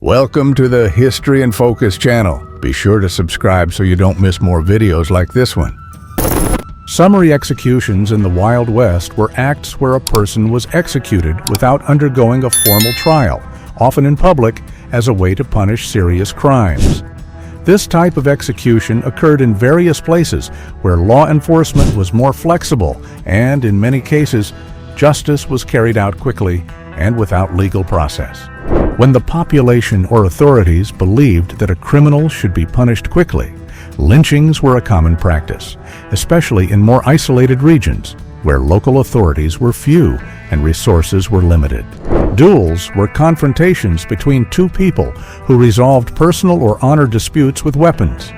Welcome to the History in Focus channel. Be sure to subscribe so you don't miss more videos like this one. Summary executions in the Wild West were acts where a person was executed without undergoing a formal trial, often in public, as a way to punish serious crimes. This type of execution occurred in various places where law enforcement was more flexible and, in many cases, justice was carried out quickly and without legal process. When the population or authorities believed that a criminal should be punished quickly, lynchings were a common practice, especially in more isolated regions where local authorities were few and resources were limited. Duels were confrontations between two people who resolved personal or honor disputes with weapons.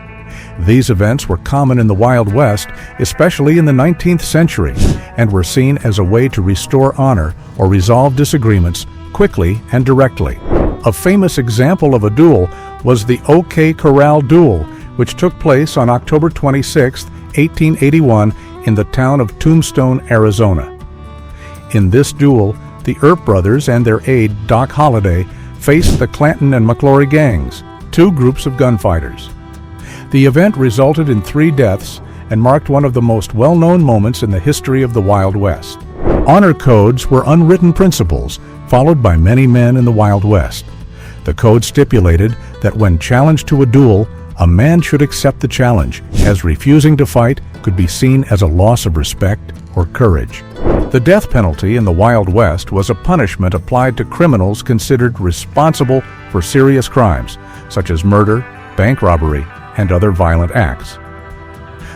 These events were common in the Wild West, especially in the 19th century, and were seen as a way to restore honor or resolve disagreements quickly and directly. A famous example of a duel was the OK Corral duel, which took place on October 26, 1881, in the town of Tombstone, Arizona. In this duel, the Earp brothers and their aide, Doc Holliday, faced the Clanton and McClory gangs, two groups of gunfighters. The event resulted in 3 deaths and marked one of the most well-known moments in the history of the Wild West. Honor codes were unwritten principles followed by many men in the Wild West. The code stipulated that when challenged to a duel, a man should accept the challenge, as refusing to fight could be seen as a loss of respect or courage. The death penalty in the Wild West was a punishment applied to criminals considered responsible for serious crimes, such as murder, bank robbery, and other violent acts.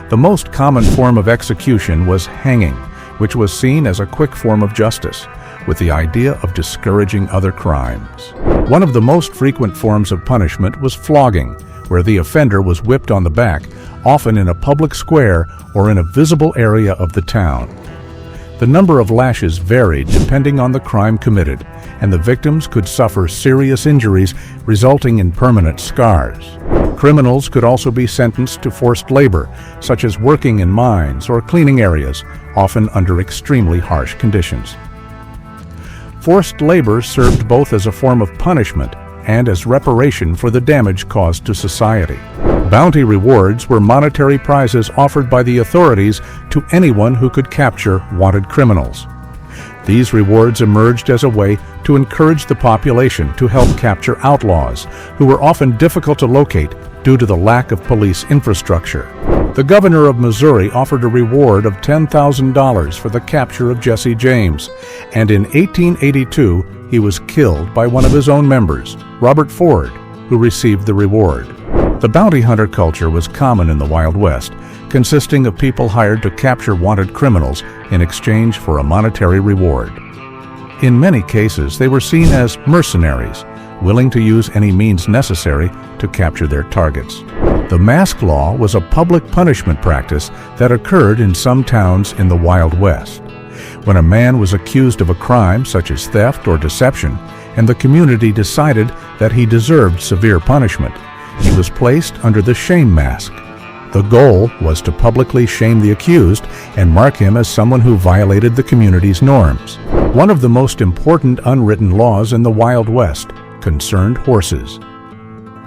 The most common form of execution was hanging, which was seen as a quick form of justice, with the idea of discouraging other crimes. One of the most frequent forms of punishment was flogging, where the offender was whipped on the back, often in a public square or in a visible area of the town. The number of lashes varied depending on the crime committed, and the victims could suffer serious injuries resulting in permanent scars. Criminals could also be sentenced to forced labor, such as working in mines or cleaning areas, often under extremely harsh conditions. Forced labor served both as a form of punishment and as reparation for the damage caused to society. Bounty rewards were monetary prizes offered by the authorities to anyone who could capture wanted criminals. These rewards emerged as a way to encourage the population to help capture outlaws, who were often difficult to locate due to the lack of police infrastructure. The governor of Missouri offered a reward of $10,000 for the capture of Jesse James, and in 1882 he was killed by one of his own members, Robert Ford, who received the reward. The bounty hunter culture was common in the Wild West, consisting of people hired to capture wanted criminals in exchange for a monetary reward. In many cases, they were seen as mercenaries, willing to use any means necessary to capture their targets. The mask law was a public punishment practice that occurred in some towns in the Wild West. When a man was accused of a crime such as theft or deception, and the community decided that he deserved severe punishment, he was placed under the shame mask. The goal was to publicly shame the accused and mark him as someone who violated the community's norms. One of the most important unwritten laws in the Wild West concerned horses.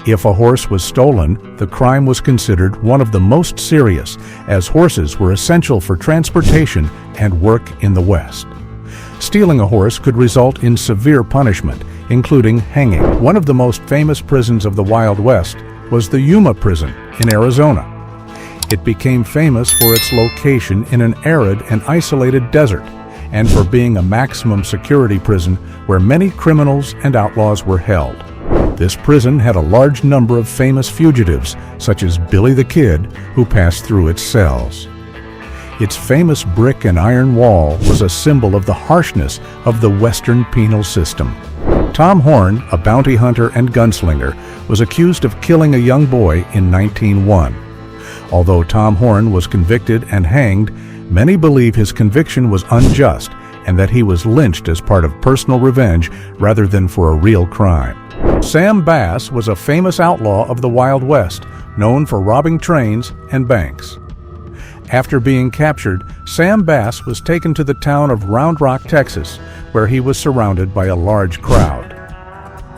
If a horse was stolen, the crime was considered one of the most serious, as horses were essential for transportation and work in the West. Stealing a horse could result in severe punishment, including hanging. One of the most famous prisons of the Wild West was the Yuma prison in Arizona. It became famous for its location in an arid and isolated desert, and for being a maximum security prison where many criminals and outlaws were held. This prison had a large number of famous fugitives, such as Billy the Kid, who passed through its cells. Its famous brick and iron wall was a symbol of the harshness of the Western penal system. Tom Horn, a bounty hunter and gunslinger, was accused of killing a young boy in 1901. Although Tom Horn was convicted and hanged, many believe his conviction was unjust and that he was lynched as part of personal revenge rather than for a real crime. Sam Bass was a famous outlaw of the Wild West, known for robbing trains and banks. After being captured, Sam Bass was taken to the town of Round Rock, Texas, where he was surrounded by a large crowd.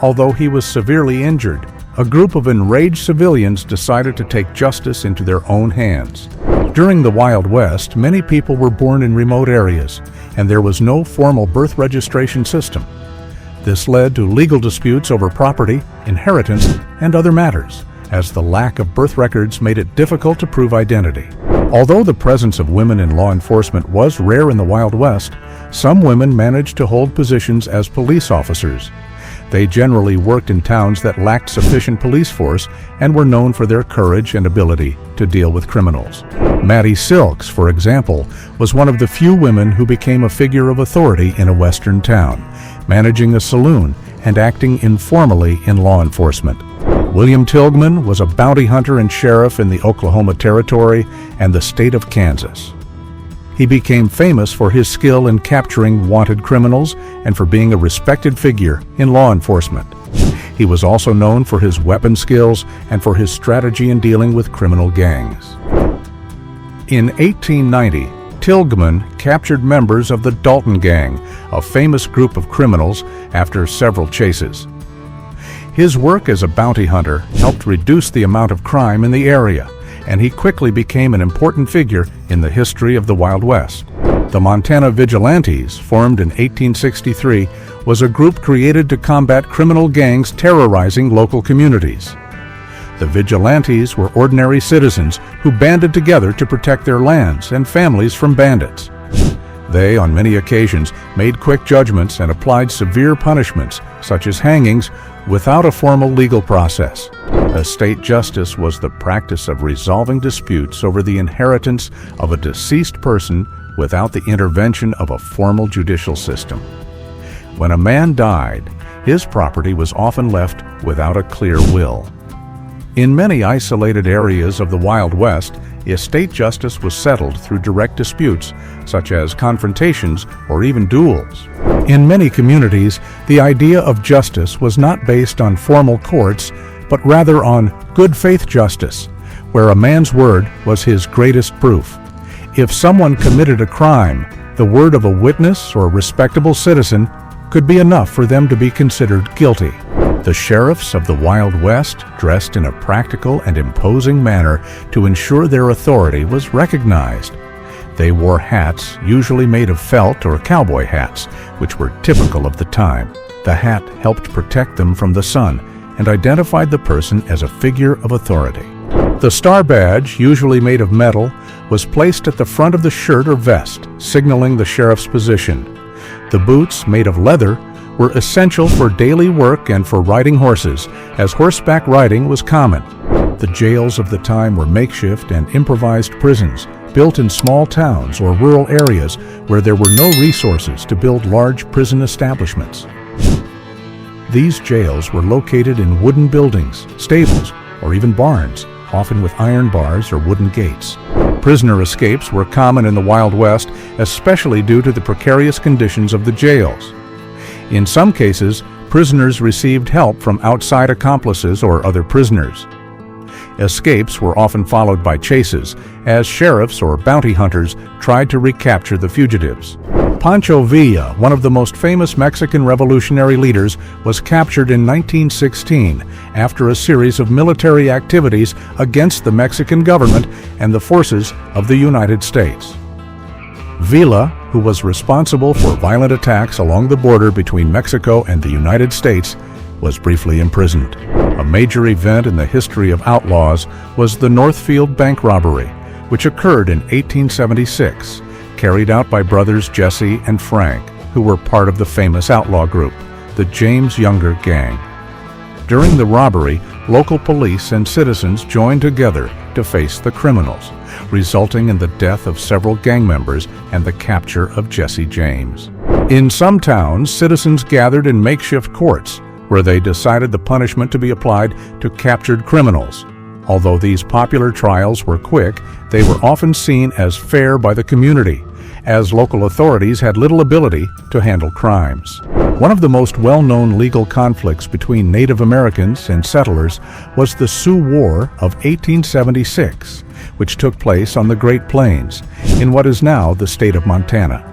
although he was severely injured. A group of enraged civilians decided to take justice into their own hands. During the Wild West, many people were born in remote areas, and there was no formal birth registration system. This led to legal disputes over property, inheritance, and other matters, as the lack of birth records made it difficult to prove identity. Although the presence of women in law enforcement was rare in the Wild West, some women managed to hold positions as police officers. They generally worked in towns that lacked sufficient police force and were known for their courage and ability to deal with criminals. Mattie Silks, for example, was one of the few women who became a figure of authority in a western town, managing a saloon and acting informally in law enforcement. William Tilghman was a bounty hunter and sheriff in the Oklahoma Territory and the state of Kansas. He became famous for his skill in capturing wanted criminals and for being a respected figure in law enforcement. He was also known for his weapon skills and for his strategy in dealing with criminal gangs. In 1890, Tilghman captured members of the Dalton Gang, a famous group of criminals, after several chases. His work as a bounty hunter helped reduce the amount of crime in the area, and he quickly became an important figure in the history of the Wild West. The Montana Vigilantes, formed in 1863, was a group created to combat criminal gangs terrorizing local communities. The Vigilantes were ordinary citizens who banded together to protect their lands and families from bandits. They, on many occasions, made quick judgments and applied severe punishments, such as hangings, without a formal legal process. Estate justice was the practice of resolving disputes over the inheritance of a deceased person without the intervention of a formal judicial system. When a man died, his property was often left without a clear will. In many isolated areas of the Wild West, estate justice was settled through direct disputes, such as confrontations or even duels. In many communities, the idea of justice was not based on formal courts, but rather on good faith justice, where a man's word was his greatest proof. If someone committed a crime, the word of a witness or respectable citizen could be enough for them to be considered guilty. The sheriffs of the Wild West dressed in a practical and imposing manner to ensure their authority was recognized. They wore hats, usually made of felt or cowboy hats, which were typical of the time. The hat helped protect them from the sun and identified the person as a figure of authority. The star badge, usually made of metal, was placed at the front of the shirt or vest, signaling the sheriff's position. The boots, made of leather, were essential for daily work and for riding horses, as horseback riding was common. The jails of the time were makeshift and improvised prisons, built in small towns or rural areas where there were no resources to build large prison establishments. These jails were located in wooden buildings, stables, or even barns, often with iron bars or wooden gates. Prisoner escapes were common in the Wild West, especially due to the precarious conditions of the jails. In some cases, prisoners received help from outside accomplices or other prisoners. Escapes were often followed by chases, as sheriffs or bounty hunters tried to recapture the fugitives. Pancho Villa, one of the most famous Mexican revolutionary leaders, was captured in 1916 after a series of military activities against the Mexican government and the forces of the United States. Villa, who was responsible for violent attacks along the border between Mexico and the United States, was briefly imprisoned. A major event in the history of outlaws was the Northfield bank robbery, which occurred in 1876, carried out by brothers Jesse and Frank, who were part of the famous outlaw group, the James Younger Gang. During the robbery, local police and citizens joined together to face the criminals, resulting in the death of several gang members and the capture of Jesse James. In some towns, citizens gathered in makeshift courts, where they decided the punishment to be applied to captured criminals. Although these popular trials were quick, they were often seen as fair by the community, as local authorities had little ability to handle crimes. One of the most well-known legal conflicts between Native Americans and settlers was the Sioux War of 1876, which took place on the Great Plains, in what is now the state of Montana.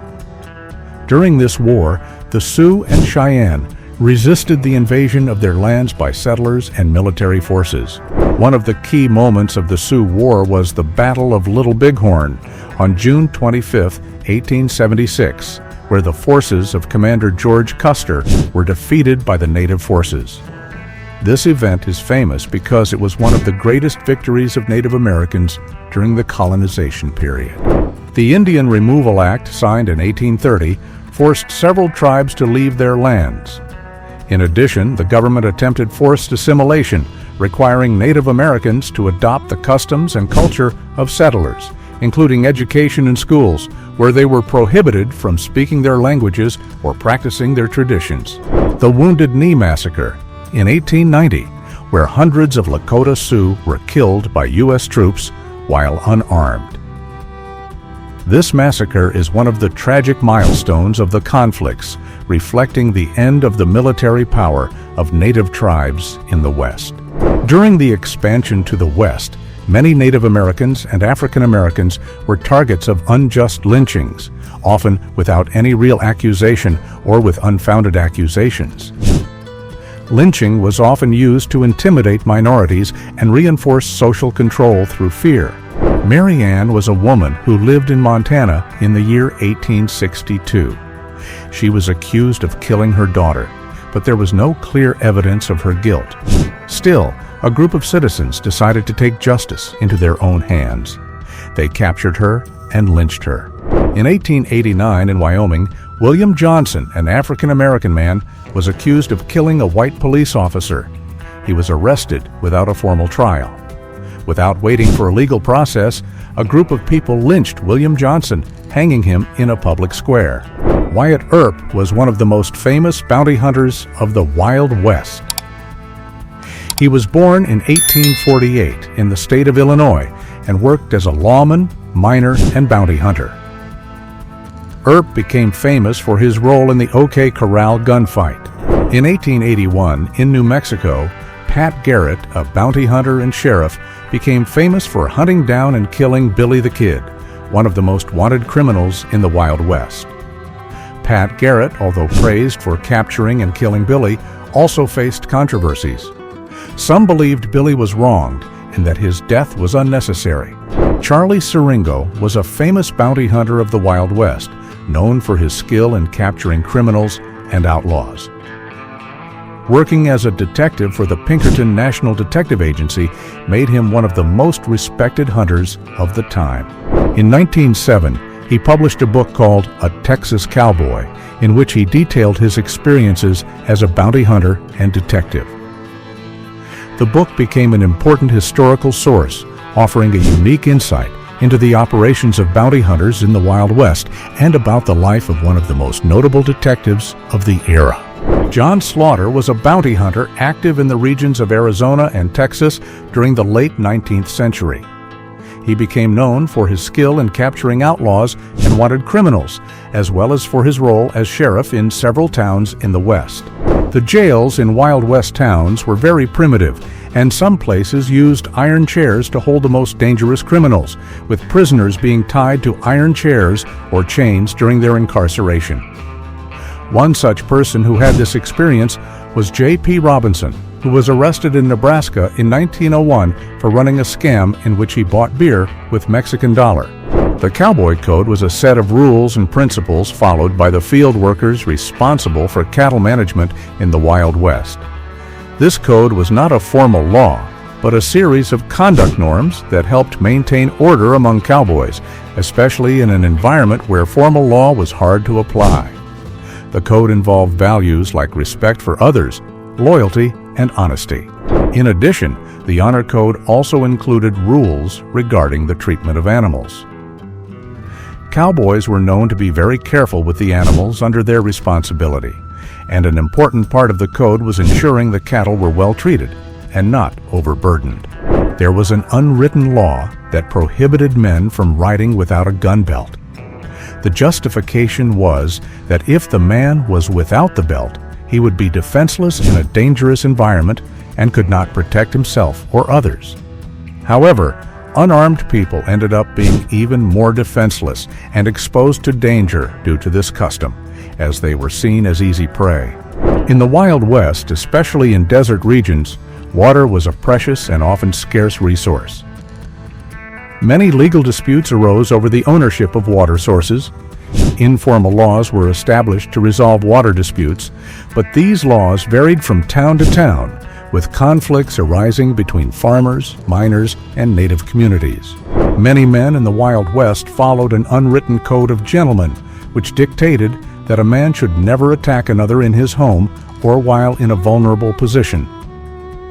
During this war, the Sioux and Cheyenne resisted the invasion of their lands by settlers and military forces. One of the key moments of the Sioux War was the Battle of Little Bighorn on June 25, 1876, where the forces of Commander George Custer were defeated by the native forces. This event is famous because it was one of the greatest victories of Native Americans during the colonization period. The Indian Removal Act, signed in 1830, forced several tribes to leave their lands. In addition, the government attempted forced assimilation, requiring Native Americans to adopt the customs and culture of settlers, including education in schools, where they were prohibited from speaking their languages or practicing their traditions. The Wounded Knee Massacre in 1890, where hundreds of Lakota Sioux were killed by U.S. troops while unarmed. This massacre is one of the tragic milestones of the conflicts, reflecting the end of the military power of Native tribes in the West. During the expansion to the West, many Native Americans and African Americans were targets of unjust lynchings, often without any real accusation or with unfounded accusations. Lynching was often used to intimidate minorities and reinforce social control through fear. Mary Ann was a woman who lived in Montana in the year 1862. She was accused of killing her daughter, but there was no clear evidence of her guilt. Still, a group of citizens decided to take justice into their own hands. They captured her and lynched her. In 1889 in Wyoming, William Johnson, an African-American man, was accused of killing a white police officer. He was arrested without a formal trial. Without waiting for a legal process, a group of people lynched William Johnson, hanging him in a public square. Wyatt Earp was one of the most famous bounty hunters of the Wild West. He was born in 1848 in the state of Illinois and worked as a lawman, miner, and bounty hunter. Earp became famous for his role in the OK Corral gunfight. In 1881, in New Mexico, Pat Garrett, a bounty hunter and sheriff, became famous for hunting down and killing Billy the Kid, one of the most wanted criminals in the Wild West. Pat Garrett, although praised for capturing and killing Billy, also faced controversies. Some believed Billy was wronged and that his death was unnecessary. Charlie Siringo was a famous bounty hunter of the Wild West, known for his skill in capturing criminals and outlaws. Working as a detective for the Pinkerton National Detective Agency made him one of the most respected hunters of the time. In 1907, he published a book called A Texas Cowboy, in which he detailed his experiences as a bounty hunter and detective. The book became an important historical source, offering a unique insight into the operations of bounty hunters in the Wild West and about the life of one of the most notable detectives of the era. John Slaughter was a bounty hunter active in the regions of Arizona and Texas during the late 19th century. He became known for his skill in capturing outlaws and wanted criminals, as well as for his role as sheriff in several towns in the West. The jails in Wild West towns were very primitive, and some places used iron chairs to hold the most dangerous criminals, with prisoners being tied to iron chairs or chains during their incarceration. One such person who had this experience was J.P. Robinson, who was arrested in Nebraska in 1901 for running a scam in which he bought beer with Mexican dollar. The Cowboy Code was a set of rules and principles followed by the field workers responsible for cattle management in the Wild West. This code was not a formal law, but a series of conduct norms that helped maintain order among cowboys, especially in an environment where formal law was hard to apply. The code involved values like respect for others, loyalty, and honesty. In addition, the Honor Code also included rules regarding the treatment of animals. Cowboys were known to be very careful with the animals under their responsibility, and an important part of the code was ensuring the cattle were well treated and not overburdened. There was an unwritten law that prohibited men from riding without a gun belt. The justification was that if the man was without the belt, he would be defenseless in a dangerous environment and could not protect himself or others. However, unarmed people ended up being even more defenseless and exposed to danger due to this custom, as they were seen as easy prey. In the Wild West, especially in desert regions, water was a precious and often scarce resource. Many legal disputes arose over the ownership of water sources. Informal laws were established to resolve water disputes, but these laws varied from town to town, with conflicts arising between farmers, miners, and native communities. Many men in the Wild West followed an unwritten code of gentlemen, which dictated that a man should never attack another in his home or while in a vulnerable position.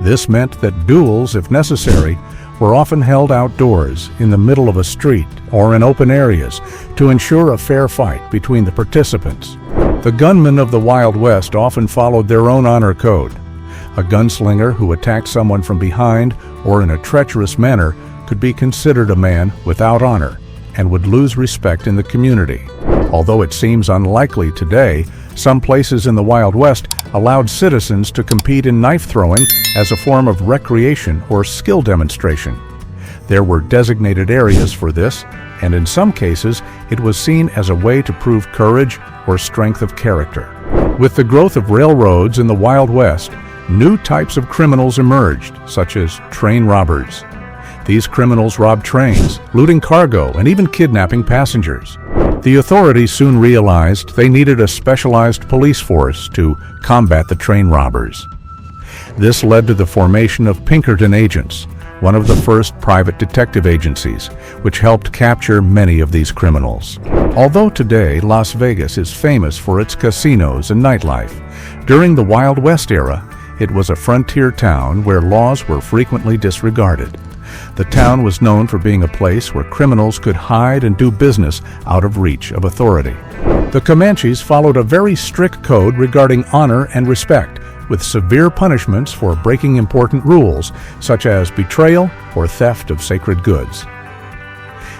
This meant that duels, if necessary, were often held outdoors, in the middle of a street or in open areas, to ensure a fair fight between the participants. The gunmen of the Wild West often followed their own honor code. A gunslinger who attacked someone from behind or in a treacherous manner could be considered a man without honor and would lose respect in the community. Although it seems unlikely today, some places in the Wild West allowed citizens to compete in knife throwing as a form of recreation or skill demonstration. There were designated areas for this, and in some cases, it was seen as a way to prove courage or strength of character. With the growth of railroads in the Wild West, new types of criminals emerged, such as train robbers. These criminals robbed trains, looting cargo, and even kidnapping passengers. The authorities soon realized they needed a specialized police force to combat the train robbers. This led to the formation of Pinkerton agents, one of the first private detective agencies, which helped capture many of these criminals. Although today Las Vegas is famous for its casinos and nightlife, during the Wild West era, it was a frontier town where laws were frequently disregarded. The town was known for being a place where criminals could hide and do business out of reach of authority. The Comanches followed a very strict code regarding honor and respect, with severe punishments for breaking important rules, such as betrayal or theft of sacred goods.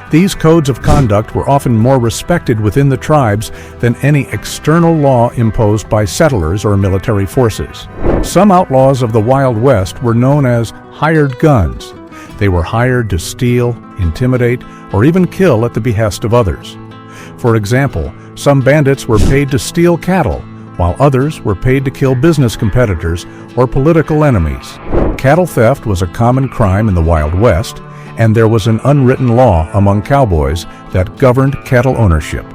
These codes of conduct were often more respected within the tribes than any external law imposed by settlers or military forces. Some outlaws of the Wild West were known as hired guns. They were hired to steal, intimidate, or even kill at the behest of others. For example, some bandits were paid to steal cattle, while others were paid to kill business competitors or political enemies. Cattle theft was a common crime in the Wild West, and there was an unwritten law among cowboys that governed cattle ownership.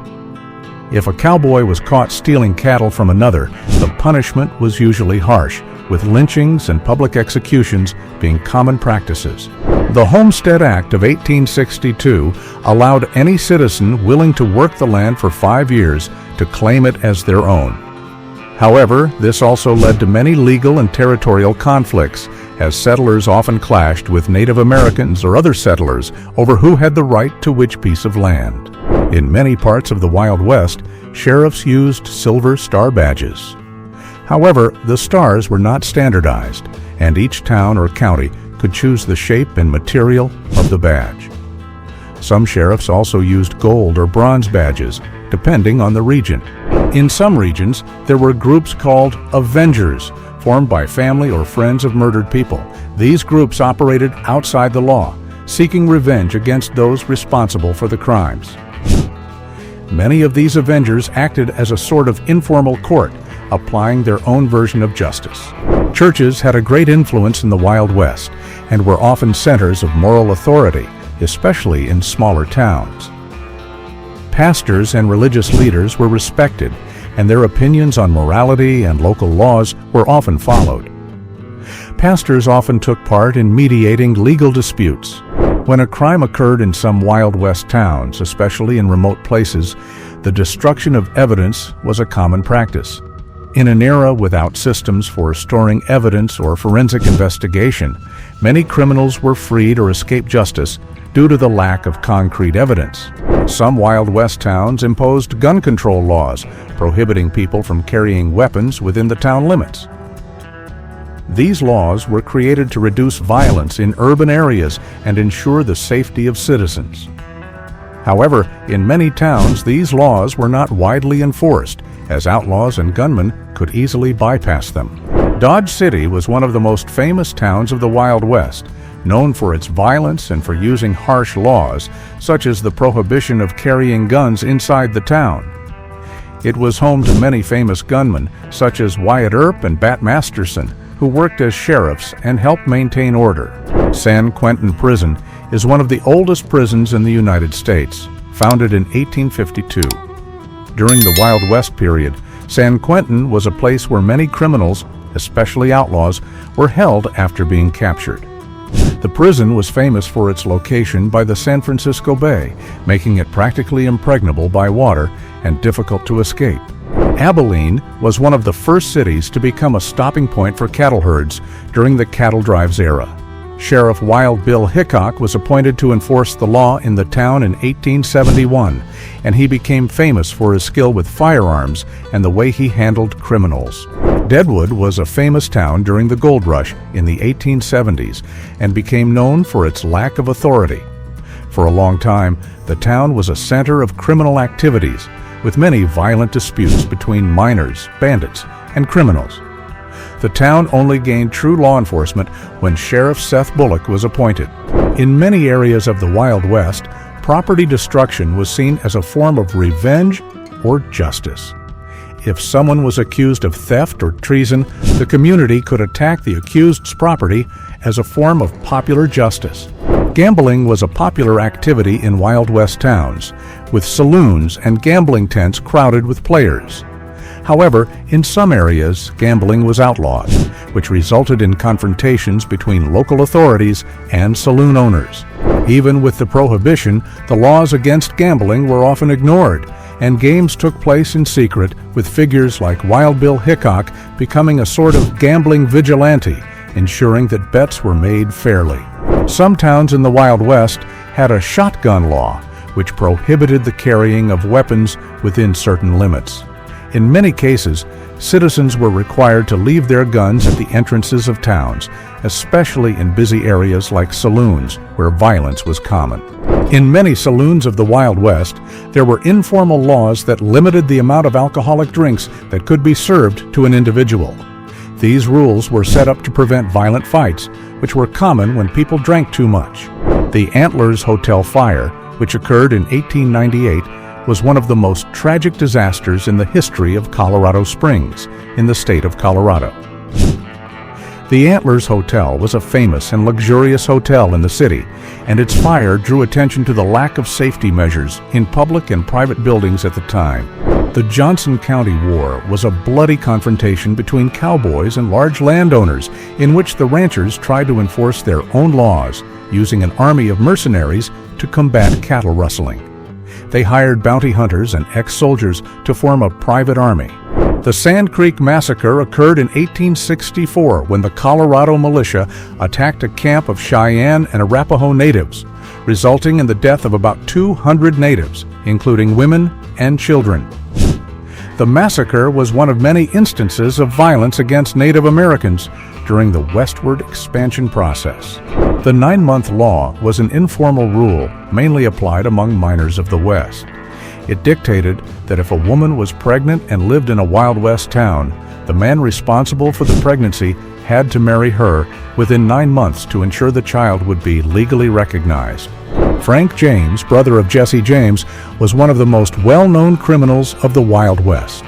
If a cowboy was caught stealing cattle from another, the punishment was usually harsh, with lynchings and public executions being common practices. The Homestead Act of 1862 allowed any citizen willing to work the land for 5 years to claim it as their own. However, this also led to many legal and territorial conflicts, as settlers often clashed with Native Americans or other settlers over who had the right to which piece of land. In many parts of the Wild West, sheriffs used silver star badges. However, the stars were not standardized, and each town or county could choose the shape and material of the badge. Some sheriffs also used gold or bronze badges, depending on the region. In some regions, there were groups called Avengers, formed by family or friends of murdered people. These groups operated outside the law, seeking revenge against those responsible for the crimes. Many of these Avengers acted as a sort of informal court, applying their own version of justice. Churches had a great influence in the Wild West and were often centers of moral authority, especially in smaller towns. Pastors and religious leaders were respected, and their opinions on morality and local laws were often followed. Pastors often took part in mediating legal disputes. When a crime occurred in some Wild West towns, especially in remote places, the destruction of evidence was a common practice. In an era without systems for storing evidence or forensic investigation, many criminals were freed or escaped justice due to the lack of concrete evidence. Some Wild West towns imposed gun control laws, prohibiting people from carrying weapons within the town limits. These laws were created to reduce violence in urban areas and ensure the safety of citizens. However, in many towns, these laws were not widely enforced, as outlaws and gunmen could easily bypass them. Dodge City was one of the most famous towns of the Wild West, known for its violence and for using harsh laws, such as the prohibition of carrying guns inside the town. It was home to many famous gunmen, such as Wyatt Earp and Bat Masterson, who worked as sheriffs and helped maintain order. San Quentin Prison is one of the oldest prisons in the United States, founded in 1852. During the Wild West period, San Quentin was a place where many criminals, especially outlaws, were held after being captured. The prison was famous for its location by the San Francisco Bay, making it practically impregnable by water and difficult to escape. Abilene was one of the first cities to become a stopping point for cattle herds during the cattle drives era. Sheriff Wild Bill Hickok was appointed to enforce the law in the town in 1871, and he became famous for his skill with firearms and the way he handled criminals. Deadwood was a famous town during the gold rush in the 1870s and became known for its lack of authority. For a long time, the town was a center of criminal activities, with many violent disputes between miners, bandits, and criminals. The town only gained true law enforcement when Sheriff Seth Bullock was appointed. In many areas of the Wild West, property destruction was seen as a form of revenge or justice. If someone was accused of theft or treason, the community could attack the accused's property as a form of popular justice. Gambling was a popular activity in Wild West towns, with saloons and gambling tents crowded with players. However, in some areas, gambling was outlawed, which resulted in confrontations between local authorities and saloon owners. Even with the prohibition, the laws against gambling were often ignored, and games took place in secret, with figures like Wild Bill Hickok becoming a sort of gambling vigilante, ensuring that bets were made fairly. Some towns in the Wild West had a shotgun law, which prohibited the carrying of weapons within certain limits. In many cases, citizens were required to leave their guns at the entrances of towns, especially in busy areas like saloons, where violence was common. In many saloons of the Wild West, there were informal laws that limited the amount of alcoholic drinks that could be served to an individual. These rules were set up to prevent violent fights, which were common when people drank too much. The Antlers Hotel fire, which occurred in 1898, was one of the most tragic disasters in the history of Colorado Springs, in the state of Colorado. The Antlers Hotel was a famous and luxurious hotel in the city, and its fire drew attention to the lack of safety measures in public and private buildings at the time. The Johnson County War was a bloody confrontation between cowboys and large landowners, in which the ranchers tried to enforce their own laws, using an army of mercenaries to combat cattle rustling. They hired bounty hunters and ex-soldiers to form a private army. The Sand Creek Massacre occurred in 1864 when the Colorado militia attacked a camp of Cheyenne and Arapaho natives, resulting in the death of about 200 natives, including women and children. The massacre was one of many instances of violence against Native Americans during the westward expansion process. The 9-month law was an informal rule mainly applied among miners of the West. It dictated that if a woman was pregnant and lived in a Wild West town, the man responsible for the pregnancy had to marry her within 9 months to ensure the child would be legally recognized. Frank James, brother of Jesse James, was one of the most well-known criminals of the Wild West.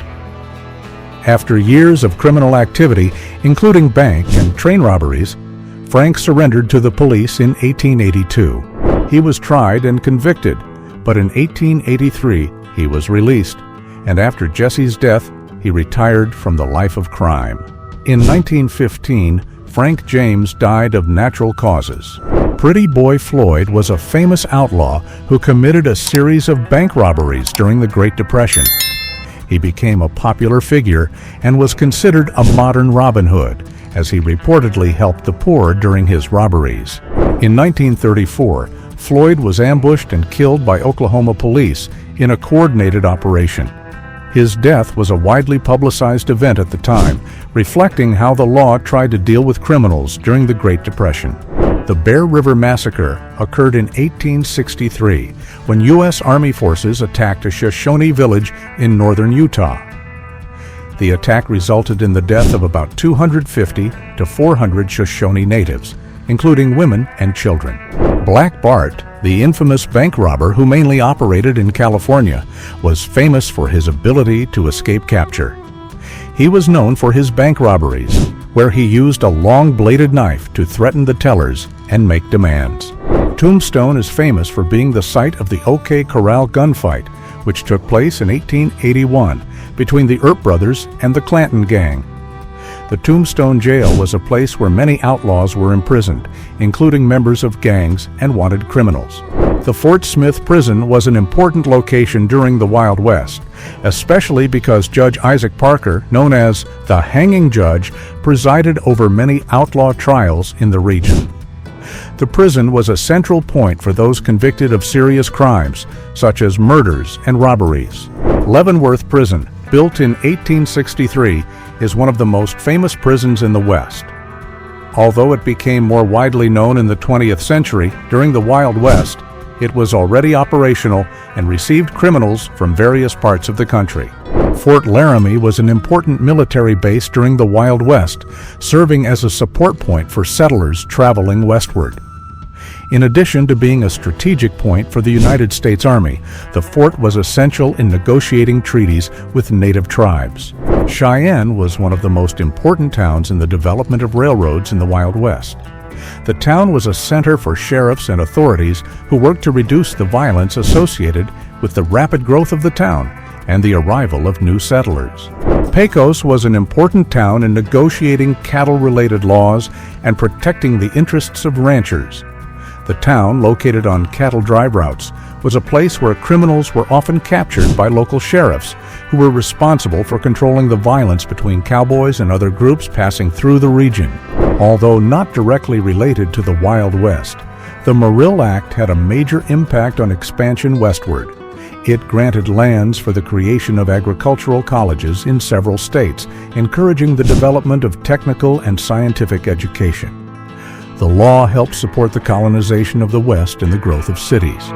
After years of criminal activity, including bank and train robberies, Frank surrendered to the police in 1882. He was tried and convicted, but in 1883 he was released, and after Jesse's death, he retired from the life of crime. In 1915, Frank James died of natural causes. Pretty Boy Floyd was a famous outlaw who committed a series of bank robberies during the Great Depression. He became a popular figure and was considered a modern Robin Hood, as he reportedly helped the poor during his robberies. In 1934, Floyd was ambushed and killed by Oklahoma police in a coordinated operation. His death was a widely publicized event at the time, reflecting how the law tried to deal with criminals during the Great Depression. The Bear River Massacre occurred in 1863 when U.S. Army forces attacked a Shoshone village in northern Utah. The attack resulted in the death of about 250 to 400 Shoshone natives, including women and children. Black Bart, the infamous bank robber who mainly operated in California, was famous for his ability to escape capture. He was known for his bank robberies, where he used a long-bladed knife to threaten the tellers and make demands. Tombstone is famous for being the site of the OK Corral gunfight, which took place in 1881 between the Earp brothers and the Clanton gang. The Tombstone Jail was a place where many outlaws were imprisoned, including members of gangs and wanted criminals. The Fort Smith Prison was an important location during the Wild West, especially because Judge Isaac Parker, known as the Hanging Judge, presided over many outlaw trials in the region. The prison was a central point for those convicted of serious crimes, such as murders and robberies. Leavenworth Prison, built in 1863, is one of the most famous prisons in the West. Although it became more widely known in the 20th century, during the Wild West, it was already operational and received criminals from various parts of the country. Fort Laramie was an important military base during the Wild West, serving as a support point for settlers traveling westward. In addition to being a strategic point for the United States Army, the fort was essential in negotiating treaties with native tribes. Cheyenne was one of the most important towns in the development of railroads in the Wild West. The town was a center for sheriffs and authorities who worked to reduce the violence associated with the rapid growth of the town and the arrival of new settlers. Pecos was an important town in negotiating cattle-related laws and protecting the interests of ranchers. The town, located on cattle drive routes, was a place where criminals were often captured by local sheriffs, who were responsible for controlling the violence between cowboys and other groups passing through the region. Although not directly related to the Wild West, the Morrill Act had a major impact on expansion westward. It granted lands for the creation of agricultural colleges in several states, encouraging the development of technical and scientific education. The law helped support the colonization of the West and the growth of cities.